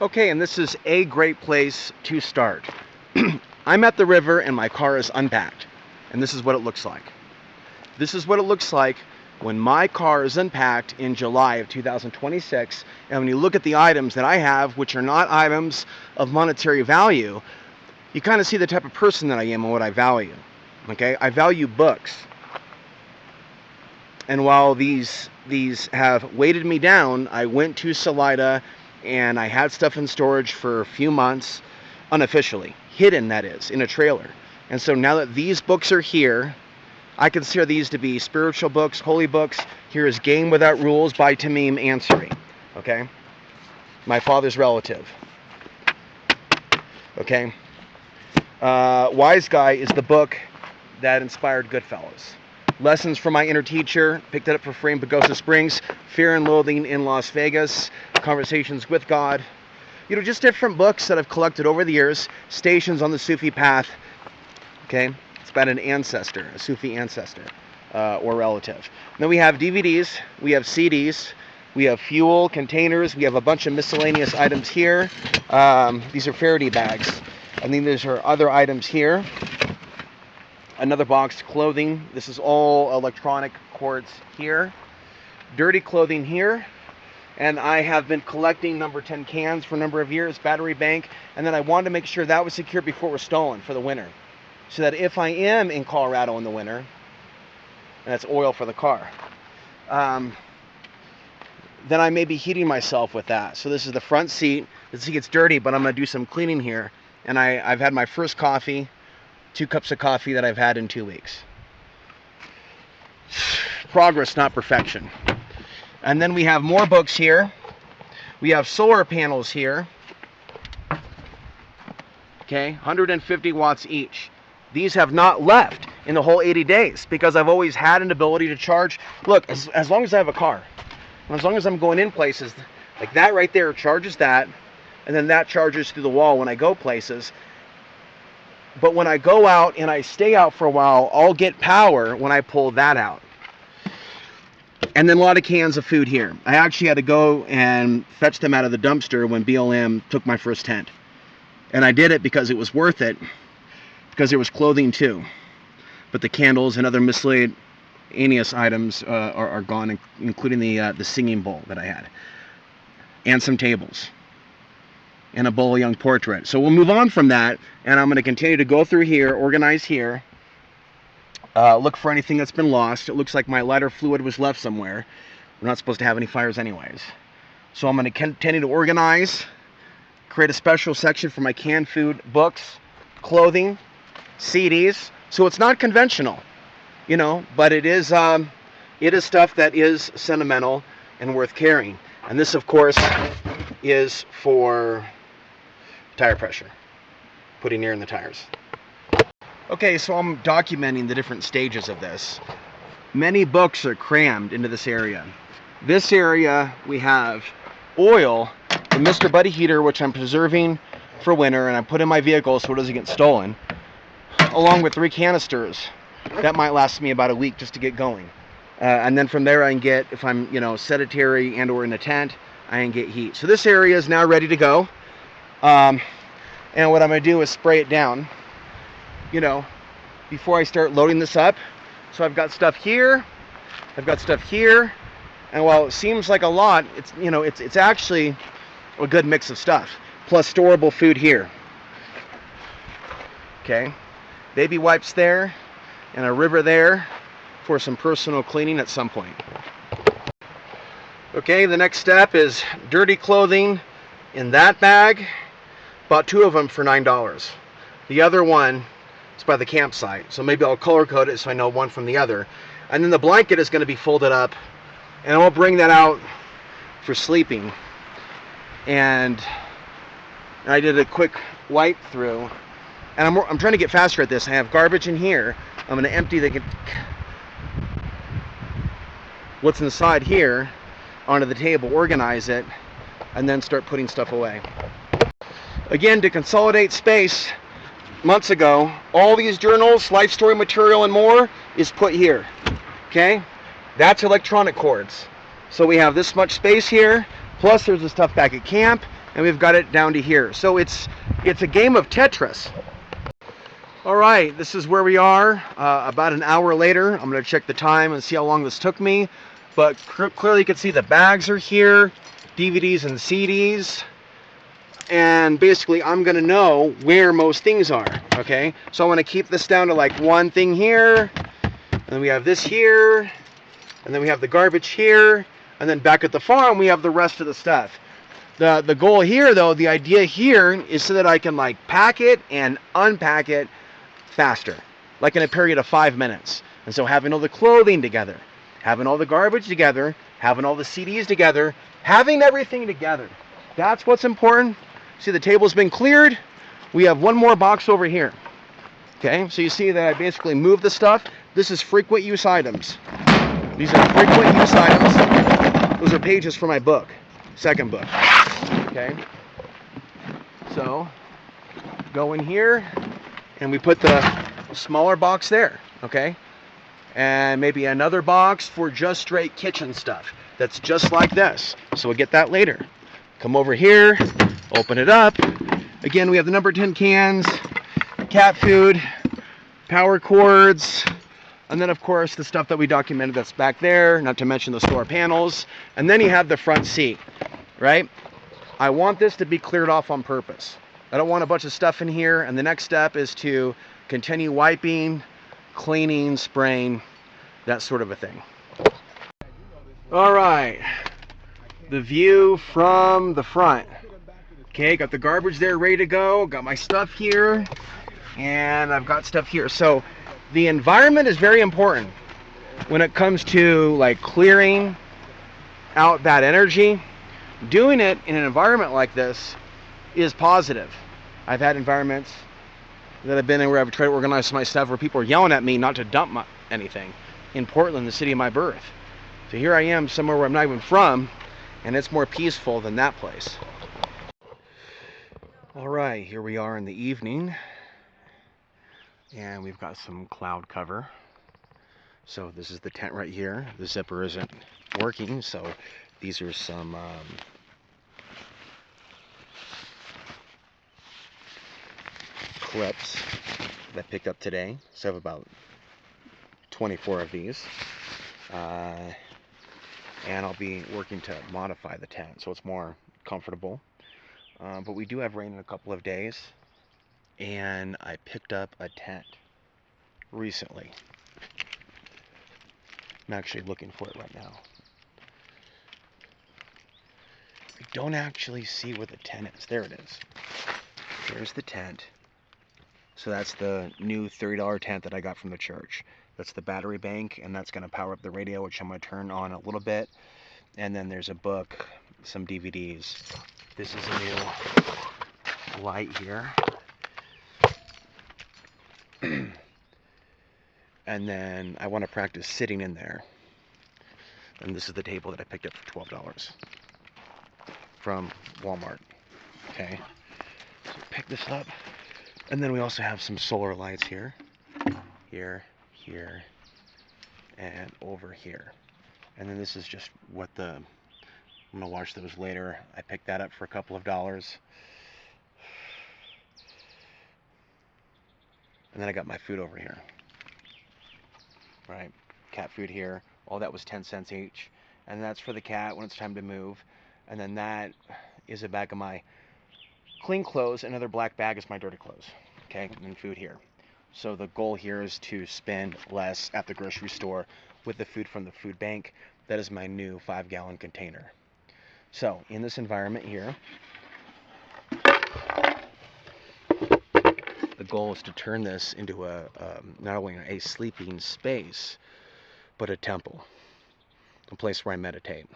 Okay, and this is a great place to start. I'm at the river and my car is unpacked. And this is what it looks like. This is what it looks like when my car is unpacked in July of 2026. And when you look at the items that I have, which are not items of monetary value, you kind of see the type of person that I am and what I value. Okay, I value books. And while these have weighted me down, I went to Salida and I had stuff in storage for a few months, unofficially, hidden that is, in a trailer. And so now that these books are here, I consider these to be spiritual books, holy books. Here is Game Without Rules by Tamim Ansari, okay? My father's relative, okay? Wise Guy is the book that inspired Goodfellas. Lessons from My Inner Teacher, picked it up for free in Pagosa Springs. Fear and Loathing in Las Vegas. Conversations with God. You know, just different books that I've collected over the years. Stations on the Sufi path. Okay, it's about an ancestor, a Sufi ancestor or relative. Then we have DVDs, we have CDs, we have fuel containers, we have a bunch of miscellaneous items here. These are Faraday bags. I think these are other items here. Another box, clothing. This is all electronic cords here. Dirty clothing here. And I have been collecting number 10 cans for a number of years, battery bank. And then I wanted to make sure that was secure before it was stolen for the winter. So that if I am in Colorado in the winter, and that's oil for the car, then I may be heating myself with that. So this is the front seat. The seat gets dirty, but I'm going to do some cleaning here. And I've had my first coffee. 2 cups of coffee that I've had in 2 weeks. Progress, not perfection. And then we have more books here. We have solar panels here. Okay, 150 watts each. These have not left in the whole 80 days because I've always had an ability to charge. Look, as long as I have a car, and as long as I'm going in places, like that right there charges that, and then that charges through the wall when I go places. But when I go out and I stay out for a while, I'll get power when I pull that out. And then a lot of cans of food here. I actually had to go and fetch them out of the dumpster when BLM took my first tent. And I did it because it was worth it, because there was clothing too. But the candles and other miscellaneous items are gone, including the singing bowl that I had. And some tables. And a Bola Young portrait. So we'll move on from that, and I'm going to continue to go through here, organize here, look for anything that's been lost. It looks like my lighter fluid was left somewhere. We're not supposed to have any fires anyways. So I'm going to continue to organize, create a special section for my canned food, books, clothing, CDs. So it's not conventional, you know, but it is stuff that is sentimental and worth carrying. And this, of course, is for tire pressure, putting air in the tires. Okay, so I'm documenting the different stages of this. Many books are crammed into this area. This area we have oil, the Mr. Buddy heater, which I'm preserving for winter, and I put in my vehicle so it doesn't get stolen, along with 3 canisters. That might last me about a week just to get going. And then from there I can get, if I'm, you know, sedentary and or in a tent, I can get heat. So this area is now ready to go. And what I'm going to do is spray it down, you know, before I start loading this up. So I've got stuff here, I've got stuff here, and while it seems like a lot, it's, you know, it's actually a good mix of stuff. Plus storable food here. Okay, baby wipes there, and a river there for some personal cleaning at some point. Okay, the next step is dirty clothing in that bag. Bought 2 of them for $9. The other one is by the campsite, so maybe I'll color code it so I know one from the other. And then the blanket is going to be folded up, and I'll bring that out for sleeping. And I did a quick wipe through, and I'm trying to get faster at this. I have garbage in here. I'm going to empty what's inside here onto the table, organize it, and then start putting stuff away. Again, to consolidate space, months ago, all these journals, life story material, and more is put here. Okay? That's electronic cords. So we have this much space here, plus there's the stuff back at camp, and we've got it down to here. So it's a game of Tetris. All right, this is where we are. About an hour later, I'm going to check the time and see how long this took me. But clearly you can see the bags are here, DVDs and CDs. And basically I'm going to know where most things are, okay? So I want to keep this down to like one thing here, and then we have this here, and then we have the garbage here, and then back at the farm we have the rest of the stuff. The goal here though, the idea here is so that I can like pack it and unpack it faster, like in a period of 5 minutes. And so having all the clothing together, having all the garbage together, having all the CDs together, having everything together, that's what's important. See, the table's been cleared. We have one more box over here. Okay, so you see that I basically moved the stuff. This is frequent use items. These are frequent use items. Those are pages for my book, second book. Okay, so go in here and we put the smaller box there. Okay, and maybe another box for just straight kitchen stuff that's just like this. So we'll get that later. Come over here, open it up. Again, we have the number 10 cans, cat food, power cords, and then of course the stuff that we documented that's back there, not to mention the solar panels. And then you have the front seat, right? I want this to be cleared off on purpose. I don't want a bunch of stuff in here, and the next step is to continue wiping, cleaning, spraying, that sort of a thing. All right, the view from the front. Okay, got the garbage there ready to go, got my stuff here, and I've got stuff here. So the environment is very important when it comes to like clearing out bad energy. Doing it in an environment like this is positive. I've had environments that I've been in where I've tried to organize my stuff where people are yelling at me not to dump anything in Portland, the city of my birth. So here I am somewhere where I'm not even from, and it's more peaceful than that place. All right, here we are in the evening, and we've got some cloud cover. So this is the tent right here. The zipper isn't working, so these are some clips that I picked up today. So I have about 24 of these. And I'll be working to modify the tent so it's more comfortable. But we do have rain in a couple of days, and I picked up a tent recently. I'm actually looking for it right now. I don't actually see where the tent is. There it is. There's the tent. So that's the new $30 tent that I got from the church. That's the battery bank, and that's going to power up the radio, which I'm going to turn on a little bit. And then there's a book, some DVDs. This is a new light here. And then I want to practice sitting in there. And this is the table that I picked up for $12 from Walmart. Okay, so pick this up. And then we also have some solar lights here, here, and over here. And then this is just what I'm gonna watch those later. I picked that up for a couple of dollars. And then I got my food over here. Right, cat food here. All that was 10 cents each. And that's for the cat when it's time to move. And then that is a bag of my clean clothes. Another black bag is my dirty clothes. Okay, and food here. So the goal here is to spend less at the grocery store with the food from the food bank. That is my new 5-gallon container. So in this environment here, the goal is to turn this into not only a sleeping space, but a temple, a place where I meditate.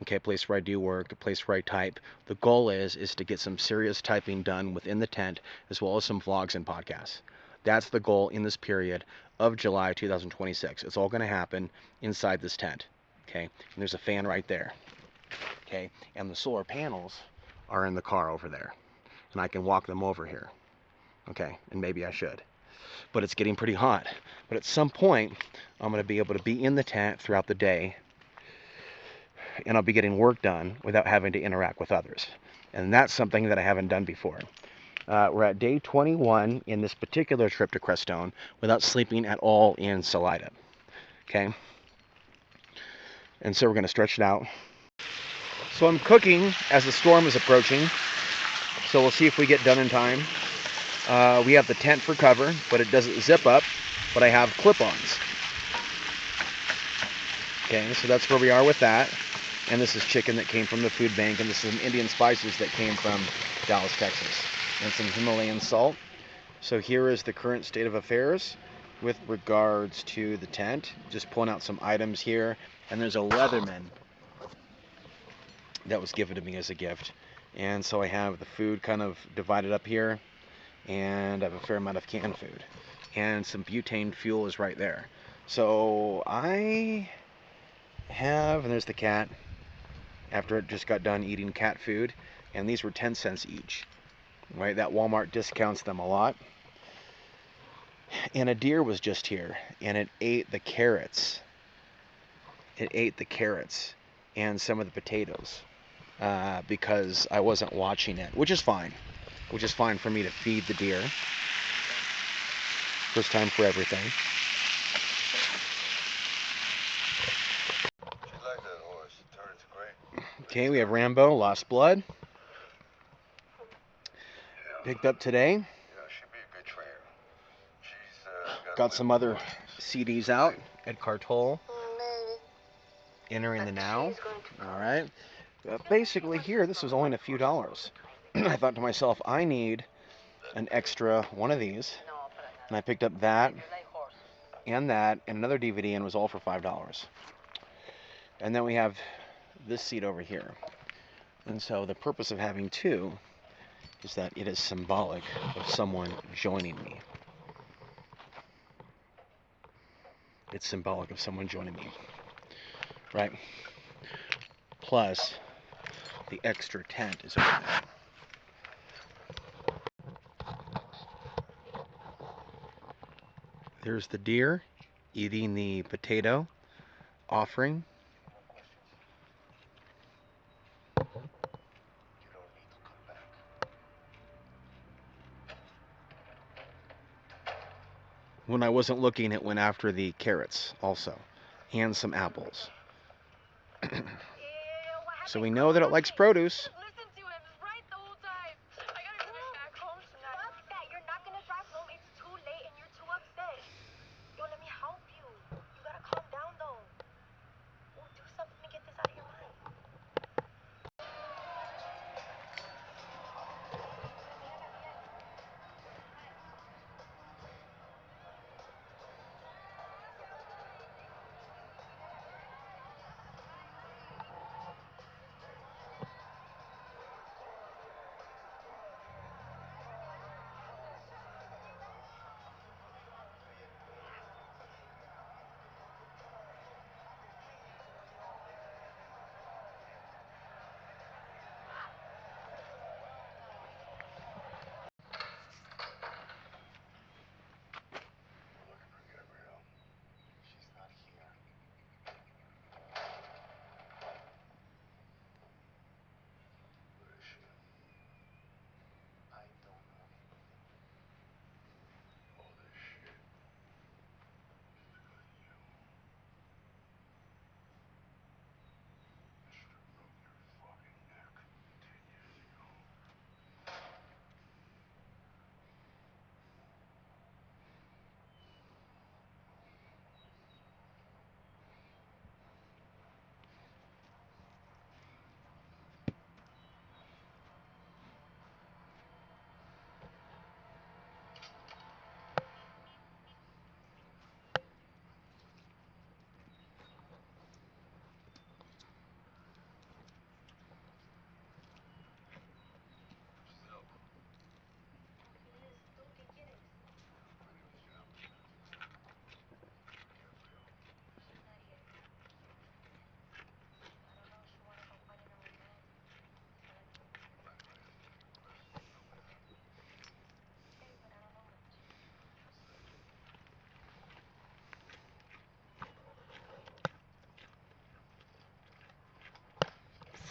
Okay, a place where I do work, a place where I type. The goal is to get some serious typing done within the tent, as well as some vlogs and podcasts. That's the goal in this period of July 2026. It's all going to happen inside this tent. Okay, and there's a fan right there. Okay, and the solar panels are in the car over there, and I can walk them over here. Okay, and maybe I should. But it's getting pretty hot. But at some point, I'm going to be able to be in the tent throughout the day and I'll be getting work done without having to interact with others. And that's something that I haven't done before. We're at day 21 in this particular trip to Crestone without sleeping at all in Salida. Okay? And so we're going to stretch it out. So I'm cooking as the storm is approaching. So we'll see if we get done in time. We have the tent for cover, but it doesn't zip up, but I have clip-ons. Okay, so that's where we are with that. And this is chicken that came from the food bank, and this is some Indian spices that came from Dallas, Texas, and some Himalayan salt. So here is the current state of affairs with regards to the tent. Just pulling out some items here, and there's a Leatherman that was given to me as a gift. And so I have the food kind of divided up here, and I have a fair amount of canned food. And some butane fuel is right there. So I have, and there's the cat, after it just got done eating cat food, and these were 10 cents each. Right, that Walmart discounts them a lot. And a deer was just here, and it ate the carrots. It ate the carrots and some of the potatoes because I wasn't watching it, which is fine. Which is fine for me to feed the deer. First time for everything. She likes that horse. She turned it great. Okay, we have Rambo, Lost Blood. Picked up today. Yeah, she'd be a good trainer. She's got some other CDs out. Ed Cartol. Entering the Now. Alright. Basically here, this was only a few dollars. I thought to myself, I need an extra one of these. And I picked up that and another DVD, and it was all for $5. And then we have this seat over here. And so the purpose of having two is that it is symbolic of someone joining me. It's symbolic of someone joining me. Right? Plus, the extra tent is over there. There's the deer eating the potato offering. When I wasn't looking, it went after the carrots also, and some apples. So we know that it likes produce.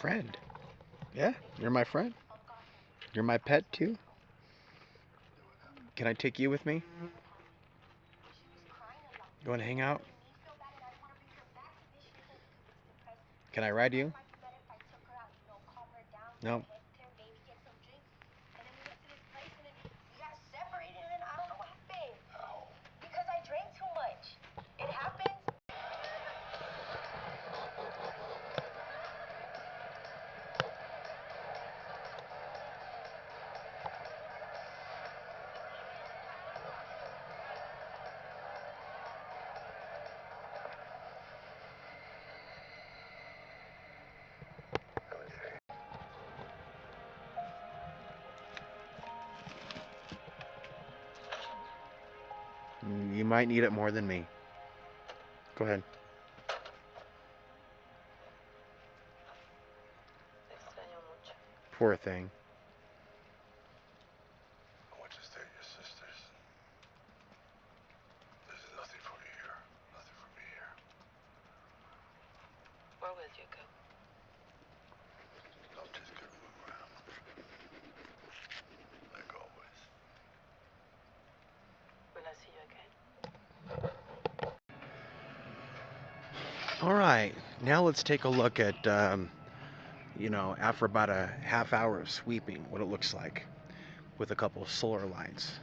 friend. Yeah, you're my friend. You're my pet too. Can I take you with me? You want to hang out? Can I ride you? No. You might need it more than me. Go ahead. Poor thing. I want you to stay at your sister's. There's nothing for me here. Nothing for me here. Where will you go? I'm just gonna move around. Like always. Will I see you again? All right, now let's take a look at, after about a half hour of sweeping, what it looks like with a couple of solar lights.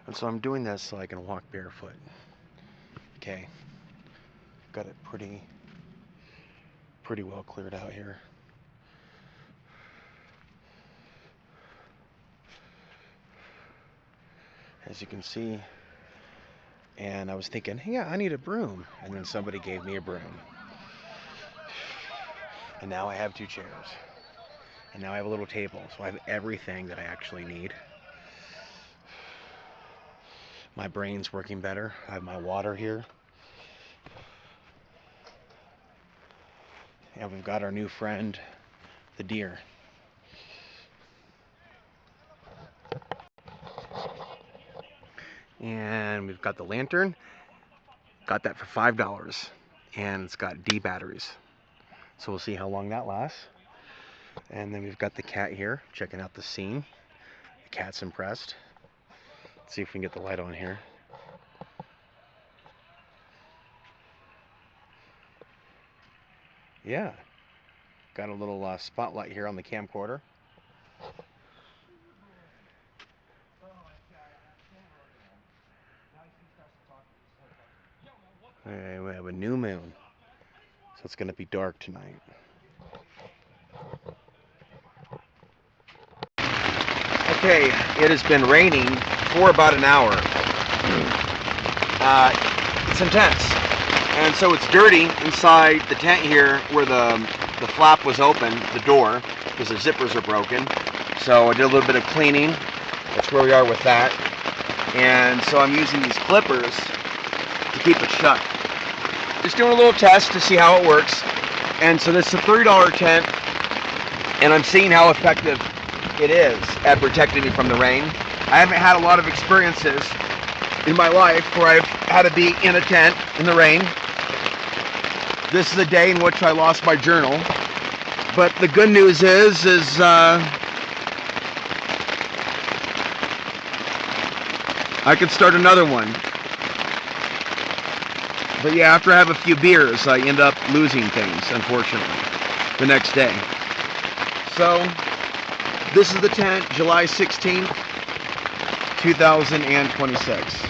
And so I'm doing this so I can walk barefoot. Okay, got it pretty well cleared out here. As you can see, and I was thinking, yeah, I need a broom, and then somebody gave me a broom. And now I have 2 chairs. And now I have a little table, so I have everything that I actually need. My brain's working better. I have my water here. And we've got our new friend, the deer. And we've got the lantern. Got that for $5. And it's got D batteries. So we'll see how long that lasts. And then we've got the cat here, checking out the scene. The cat's impressed. Let's see if we can get the light on here. Yeah. Got a little spotlight here on the camcorder. We have a new moon, so it's going to be dark tonight. Okay, it has been raining for about an hour. It's intense, and so it's dirty inside the tent here where the flap was open, the door, because the zippers are broken. So I did a little bit of cleaning. That's where we are with that. And so I'm using these clippers to keep it shut. Just doing a little test to see how it works. And so this is a $30 tent, and I'm seeing how effective it is at protecting me from the rain. I haven't had a lot of experiences in my life where I've had to be in a tent in the rain. This is the day in which I lost my journal. But the good news is I could start another one. But yeah, after I have a few beers, I end up losing things, unfortunately, the next day. So, this is the tent, July 16th, 2026.